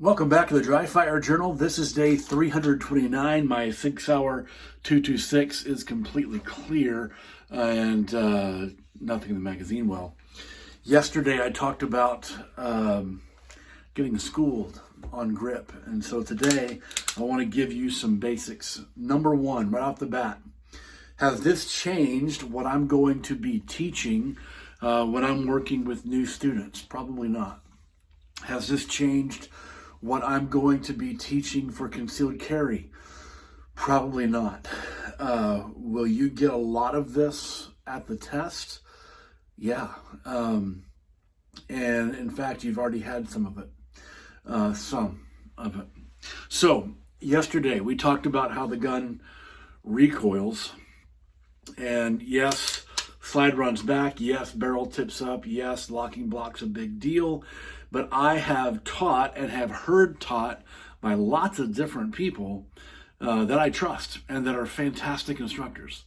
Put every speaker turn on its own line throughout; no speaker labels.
Welcome back to the Dry Fire Journal. This is day 329. My 6-hour 226 is completely clear and nothing in the magazine well. Yesterday I talked about getting schooled on grip, and so today I want to give you some basics. Number one, right off the bat, has this changed what I'm going to be teaching when I'm working with new students? Probably not. Has this changed what I'm going to be teaching for concealed carry? Probably not. Will you get a lot of this at the test? Yeah. And in fact, you've already had some of it. So yesterday we talked about how the gun recoils, and yes, slide runs back. Yes, barrel tips up. Yes, locking block's a big deal. But I have taught and have heard taught by lots of different people that I trust and that are fantastic instructors,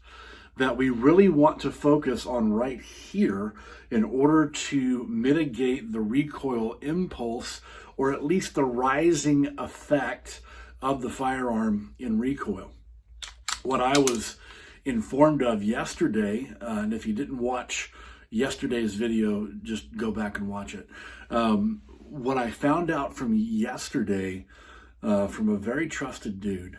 that we really want to focus on right here in order to mitigate the recoil impulse, or at least the rising effect of the firearm in recoil. What I was informed of yesterday, and if you didn't watch yesterday's video, just go back and watch it. What I found out from yesterday from a very trusted dude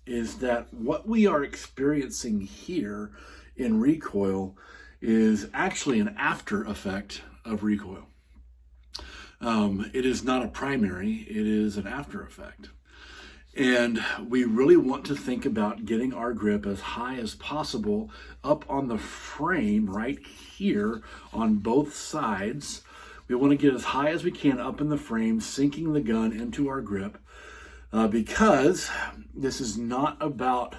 is that what we are experiencing here in recoil is actually an after effect of recoil. It is not a primary, it is an after effect. And we really want to think about getting our grip as high as possible up on the frame right here on both sides. We want to get as high as we can up in the frame, sinking the gun into our grip, because this is not about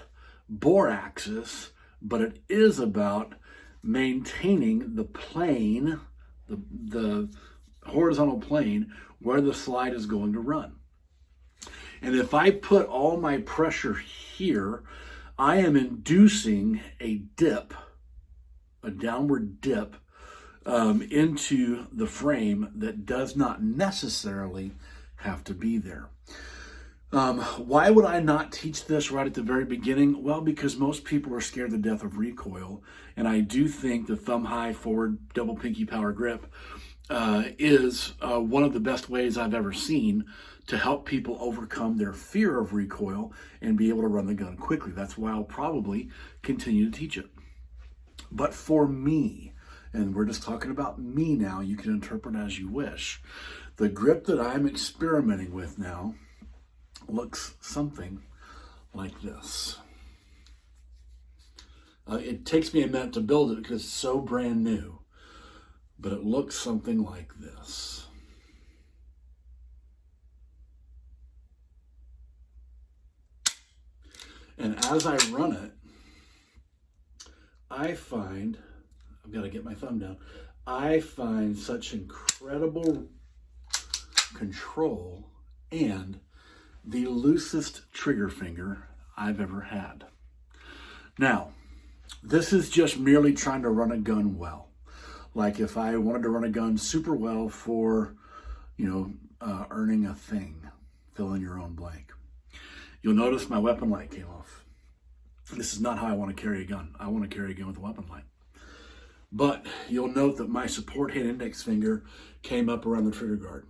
bore axis, but it is about maintaining the plane, the horizontal plane where the slide is going to run. And if I put all my pressure here, I am inducing a dip, a downward dip into the frame that does not necessarily have to be there. Why would I not teach this right at the very beginning? Well, because most people are scared to death of recoil, and I do think the thumb high forward double pinky power grip is one of the best ways I've ever seen to help people overcome their fear of recoil and be able to run the gun quickly. That's why I'll probably continue to teach it. But for me, and we're just talking about me now, you can interpret as you wish, the grip that I'm experimenting with now looks something like this. It takes me a minute to build it because it's so brand new, but it looks something like this. And as I run it, I find, I've got to get my thumb down, I find such incredible control and the loosest trigger finger I've ever had. Now, this is just merely trying to run a gun well. Like if I wanted to run a gun super well for, earning a thing, fill in your own blank. You'll notice my weapon light came off. This is not how I want to carry a gun. I want to carry a gun with a weapon light. But you'll note that my support hand index finger came up around the trigger guard.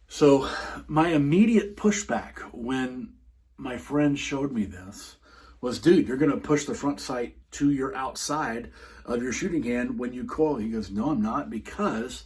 So my immediate pushback when my friend showed me this was, dude, you're going to push the front sight to your outside of your shooting hand when you coil. He goes, no, I'm not, because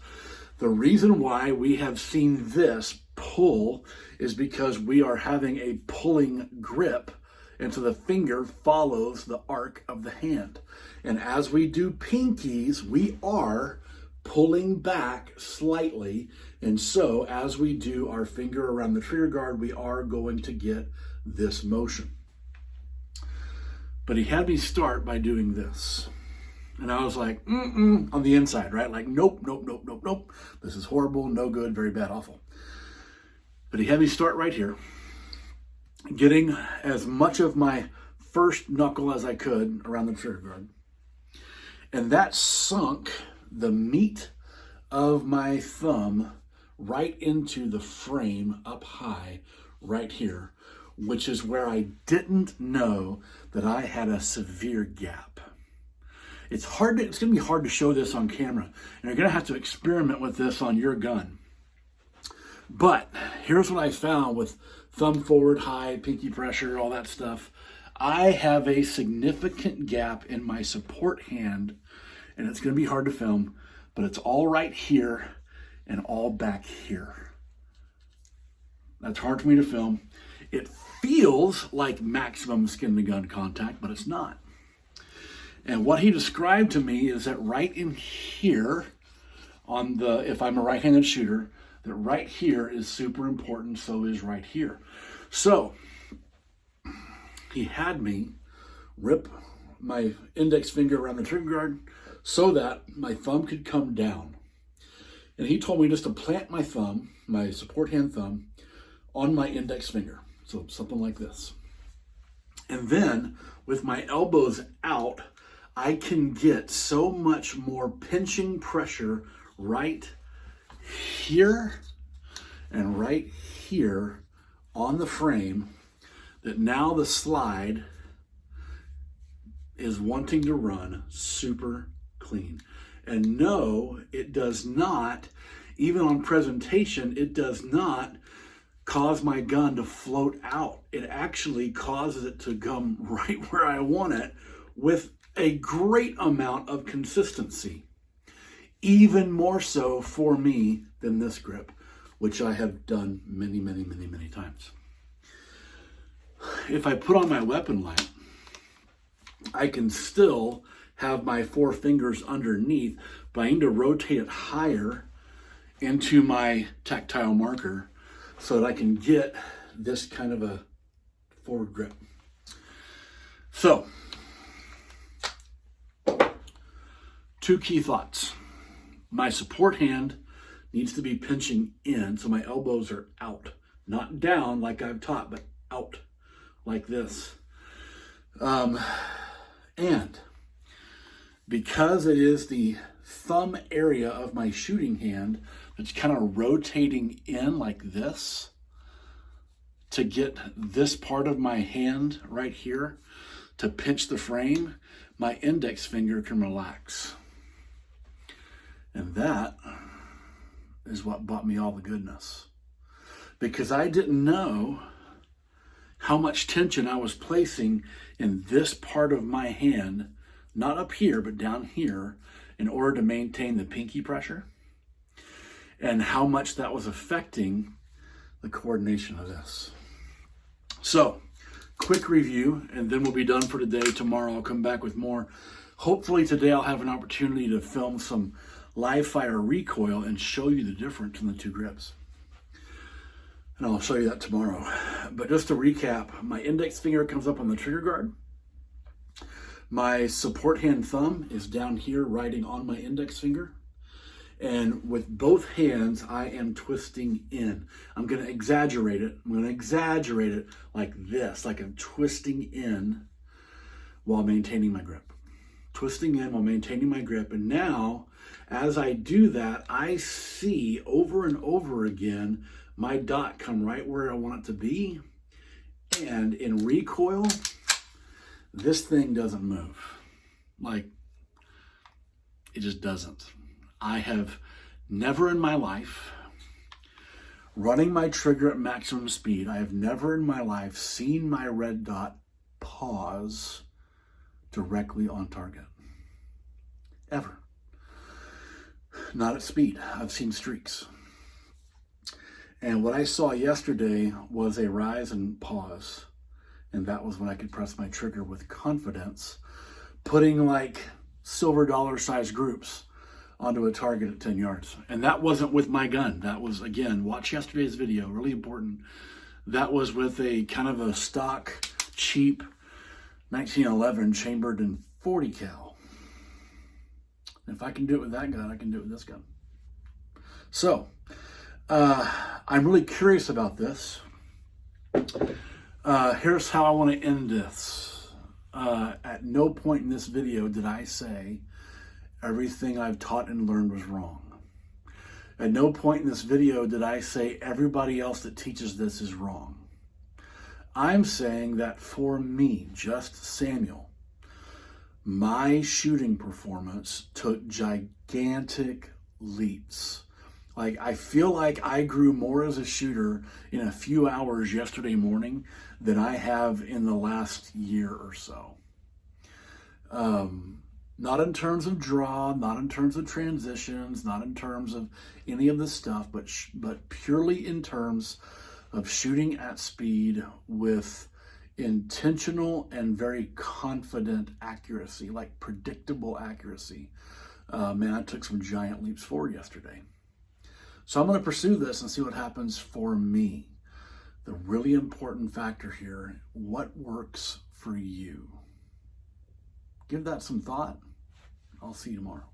the reason why we have seen this pull is because we are having a pulling grip, and so the finger follows the arc of the hand. And as we do pinkies, we are pulling back slightly, and so as we do our finger around the trigger guard, we are going to get this motion. But he had me start by doing this. And I was like, on the inside, right? Like, nope. This is horrible, no good, very bad, awful. But he had me start right here, getting as much of my first knuckle as I could around the trigger guard. And that sunk the meat of my thumb right into the frame up high right here, which is where I didn't know that I had a severe gap. It's going to be hard to show this on camera, and you're going to have to experiment with this on your gun. But here's what I found with thumb forward, high, pinky pressure, all that stuff. I have a significant gap in my support hand, and it's going to be hard to film, but it's all right here and all back here. That's hard for me to film. It feels like maximum skin to gun contact, but it's not. And what he described to me is that right in here, if I'm a right-handed shooter, that right here is super important, so is right here. So he had me rip my index finger around the trigger guard so that my thumb could come down. And he told me just to plant my thumb, my support hand thumb, on my index finger. So something like this. And then with my elbows out, I can get so much more pinching pressure right here and right here on the frame that now the slide is wanting to run super clean. And no, it does not, even on presentation, it does not cause my gun to float out. It actually causes it to come right where I want it with a great amount of consistency. Even more so for me than this grip, which I have done many, many, many, many times. If I put on my weapon light, I can still have my 4 fingers underneath, but I need to rotate it higher into my tactile marker so that I can get this kind of a forward grip. So, 2 key thoughts. My support hand needs to be pinching in, so my elbows are out. Not down like I've taught, but out like this. And because it is the thumb area of my shooting hand that's kind of rotating in like this to get this part of my hand right here to pinch the frame, my index finger can relax. And that is what brought me all the goodness. Because I didn't know how much tension I was placing in this part of my hand, not up here, but down here, in order to maintain the pinky pressure, and how much that was affecting the coordination of this. So, quick review, and then we'll be done for today. Tomorrow I'll come back with more. Hopefully today I'll have an opportunity to film some live fire recoil and show you the difference in the 2 grips. And I'll show you that tomorrow. But just to recap, my index finger comes up on the trigger guard. My support hand thumb is down here riding on my index finger. And with both hands, I am twisting in. I'm going to exaggerate it. I'm going to exaggerate it like this, like I'm twisting in while maintaining my grip. Twisting in while maintaining my grip. And now, as I do that, I see over and over again my dot come right where I want it to be. And in recoil, this thing doesn't move. Like, it just doesn't. I have never in my life, running my trigger at maximum speed, I have never in my life seen my red dot pause directly on target. Ever. Not at speed. I've seen streaks. And what I saw yesterday was a rise and pause. And that was when I could press my trigger with confidence, putting like silver dollar size groups onto a target at 10 yards. And that wasn't with my gun. That was, again, watch yesterday's video, really important. That was with a kind of a stock, cheap 1911 chambered in 40 cal. If I can do it with that gun, I can do it with this gun. So, I'm really curious about this. Here's how I want to end this. At no point in this video did I say everything I've taught and learned was wrong. At no point in this video did I say everybody else that teaches this is wrong. I'm saying that for me, just Samuel, my shooting performance took gigantic leaps. Like, I feel like I grew more as a shooter in a few hours yesterday morning than I have in the last year or so. Not in terms of draw, not in terms of transitions, not in terms of any of this stuff, but purely in terms of shooting at speed with intentional and very confident accuracy, like predictable accuracy. Man, I took some giant leaps forward yesterday. So I'm going to pursue this and see what happens for me. The really important factor here, what works for you? Give that some thought. I'll see you tomorrow.